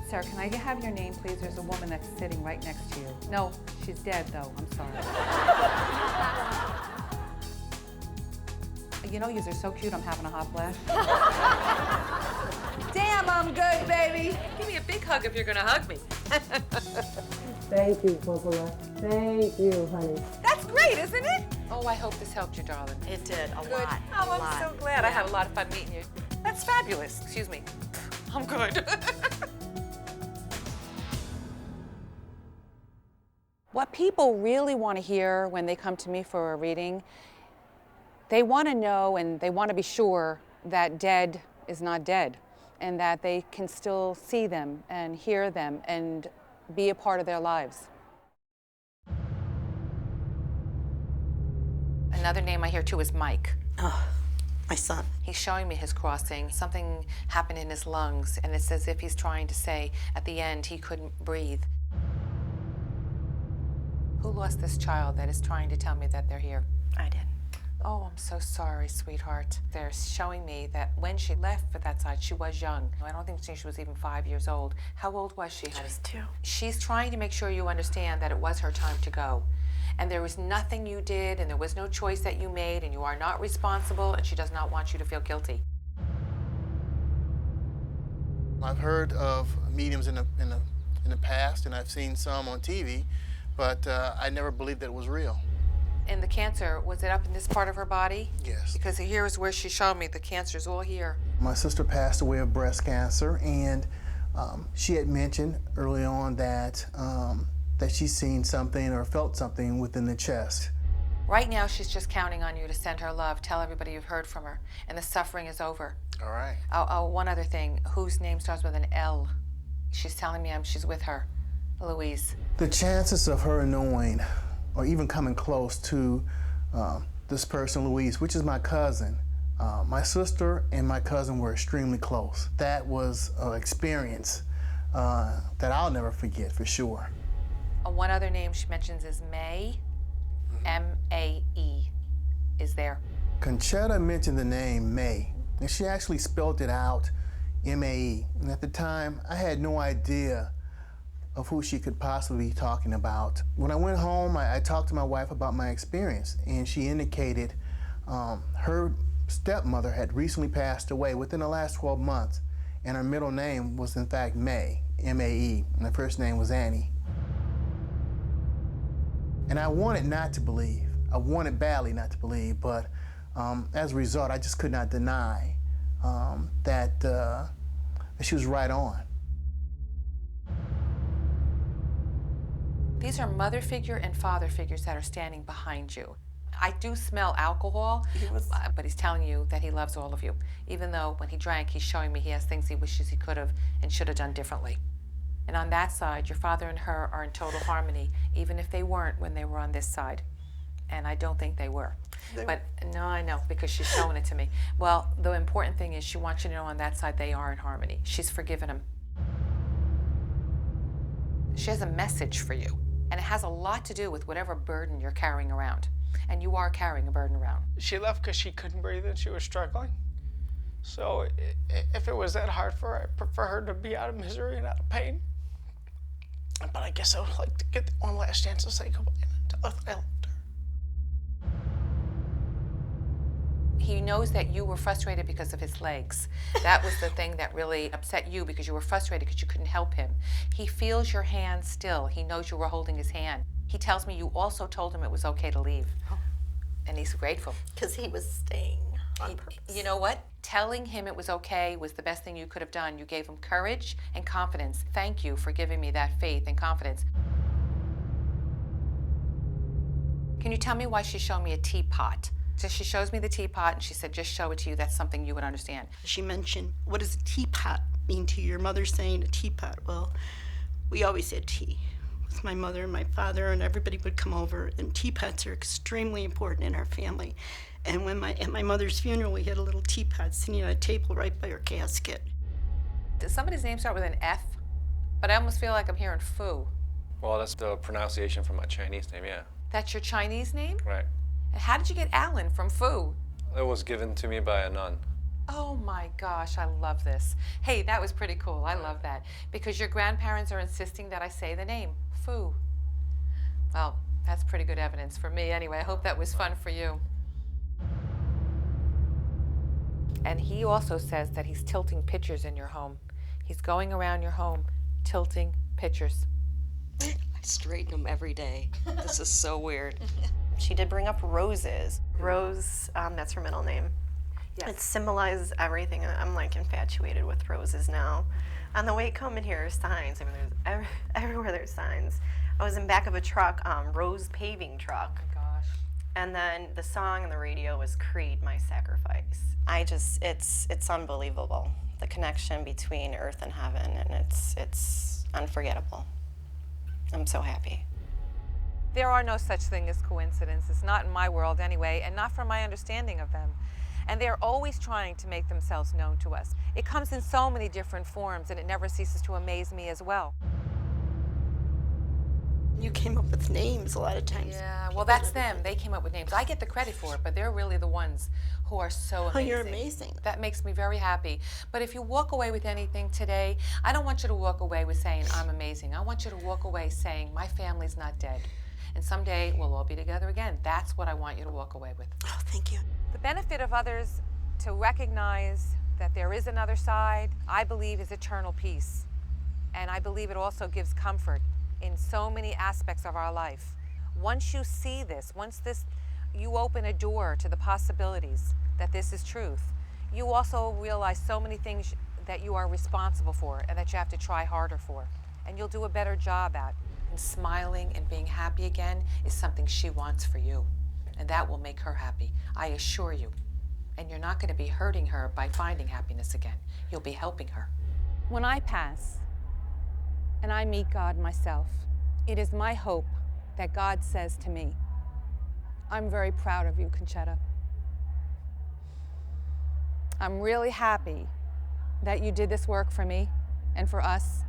Sir, can I have your name, please? There's a woman that's sitting right next to you. No, she's dead, though. I'm sorry. You know, yous are so cute, I'm having a hot flash. Damn, I'm good, baby. Give me a big hug if you're gonna hug me. Thank you, Concetta. Thank you, honey. That's great, isn't it? Oh, I hope this helped you, darling. It did, a Good. lot. Oh, I'm lot. so glad. I had a lot of fun meeting you. That's fabulous. Excuse me. I'm good. What people really want to hear when they come to me for a reading, they want to know and they want to be sure that dead is not dead, and that they can still see them and hear them and be a part of their lives. Another name I hear too is Mike. Oh, my son. He's showing me his crossing. Something happened in his lungs, and it's as if he's trying to say at the end he couldn't breathe. Who lost this child that is trying to tell me that they're here? I did. Oh, I'm so sorry, sweetheart. They're showing me that when she left for that side, she was young. I don't think she was even 5 years old. How old was she, honey? She was 2. She's trying to make sure you understand that it was her time to go. And there was nothing you did, and there was no choice that you made, and you are not responsible, and she does not want you to feel guilty. I've heard of mediums in the past, and I've seen some on TV, but I never believed that it was real. And the cancer, was it up in this part of her body? Yes. Because here is where she showed me the cancer's all here. My sister passed away of breast cancer, and she had mentioned early on that that she's seen something or felt something within the chest. Right now, she's just counting on you to send her love, tell everybody you've heard from her, and the suffering is over. All right. Oh, one other thing, whose name starts with an L? She's telling me she's with her, Louise. The chances of her knowing or even coming close to this person, Louise, which is my cousin, my sister and my cousin were extremely close. That was an experience that I'll never forget, for sure. One other name she mentions is May, M-A-E, is there. Concetta mentioned the name May, and she actually spelled it out, M-A-E. And at the time, I had no idea of who she could possibly be talking about. When I went home, I talked to my wife about my experience, and she indicated her stepmother had recently passed away within the last 12 months, and her middle name was in fact May, M-A-E, and her first name was Annie. And I wanted not to believe. I wanted badly not to believe, but as a result, I just could not deny that she was right on. These are mother figure and father figures that are standing behind you. I do smell alcohol, but he's telling you that he loves all of you. Even though when he drank, he's showing me he has things he wishes he could have and should have done differently. And on that side, your father and her are in total harmony, even if they weren't when they were on this side. And I don't think they were. But no, I know, because she's showing it to me. Well, the important thing is she wants you to know on that side they are in harmony. She's forgiven him. She has a message for you. And it has a lot to do with whatever burden you're carrying around. And you are carrying a burden around. She left because she couldn't breathe and she was struggling. So if it was that hard for her, I'd prefer her to be out of misery and out of pain. But I guess I would like to get one last chance to say goodbye and tell her that I loved her. He knows that you were frustrated because of his legs. That was the thing that really upset you, because you were frustrated because you couldn't help him. He feels your hand still. He knows you were holding his hand. He tells me you also told him it was okay to leave. Oh. And he's grateful. Because he was staying on purpose. You know what? Telling him it was okay was the best thing you could have done. You gave him courage and confidence. Thank you for giving me that faith and confidence. Can you tell me why she's showing me a teapot? So she shows me the teapot and she said, just show it to you. That's something you would understand. She mentioned, what does a teapot mean to you? Your mother saying a teapot. Well, we always had tea with my mother and my father, and everybody would come over, and teapots are extremely important in our family. And when at my mother's funeral, we had a little teapot sitting on a table right by her casket. Does somebody's name start with an F? But I almost feel like I'm hearing Fu. Well, that's the pronunciation for my Chinese name, yeah. That's your Chinese name? Right. And how did you get Alan from Fu? It was given to me by a nun. Oh my gosh, I love this. Hey, that was pretty cool. I love that. Because your grandparents are insisting that I say the name, Fu. Well, that's pretty good evidence for me anyway. I hope that was fun for you. And he also says that he's tilting pictures in your home. He's going around your home tilting pictures. I straighten them every day. This is so weird. She did bring up roses. Rose, that's her middle name. Yes. It symbolizes everything. I'm like infatuated with roses now. On the way coming here, signs. I mean, there's everywhere there's signs. I was in back of a truck, Rose paving truck. Oh my gosh. And then the song on the radio was "Creed, My Sacrifice." It's unbelievable. The connection between earth and heaven, and it's unforgettable. I'm so happy. There are no such thing as coincidences, not in my world anyway, and not from my understanding of them. And they're always trying to make themselves known to us. It comes in so many different forms, and it never ceases to amaze me as well. You came up with names a lot of times. Yeah, well, that's them. They came up with names. I get the credit for it, but they're really the ones who are so amazing. Oh, you're amazing. That makes me very happy. But if you walk away with anything today, I don't want you to walk away with saying, I'm amazing. I want you to walk away saying, my family's not dead. And someday we'll all be together again. That's what I want you to walk away with. Oh, thank you. The benefit of others to recognize that there is another side, I believe, is eternal peace. And I believe it also gives comfort in so many aspects of our life. Once you see this, you open a door to the possibilities that this is truth. You also realize so many things that you are responsible for and that you have to try harder for. And you'll do a better job at. And smiling and being happy again is something she wants for you. And that will make her happy, I assure you. And you're not going to be hurting her by finding happiness again. You'll be helping her. When I pass and I meet God myself, it is my hope that God says to me, I'm very proud of you, Concetta. I'm really happy that you did this work for me and for us,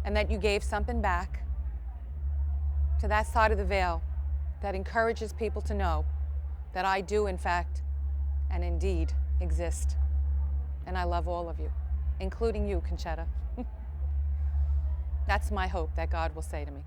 and that you gave something back to that side of the veil that encourages people to know that I do, in fact, and indeed exist. And I love all of you, including you, Concetta. That's my hope that God will say to me.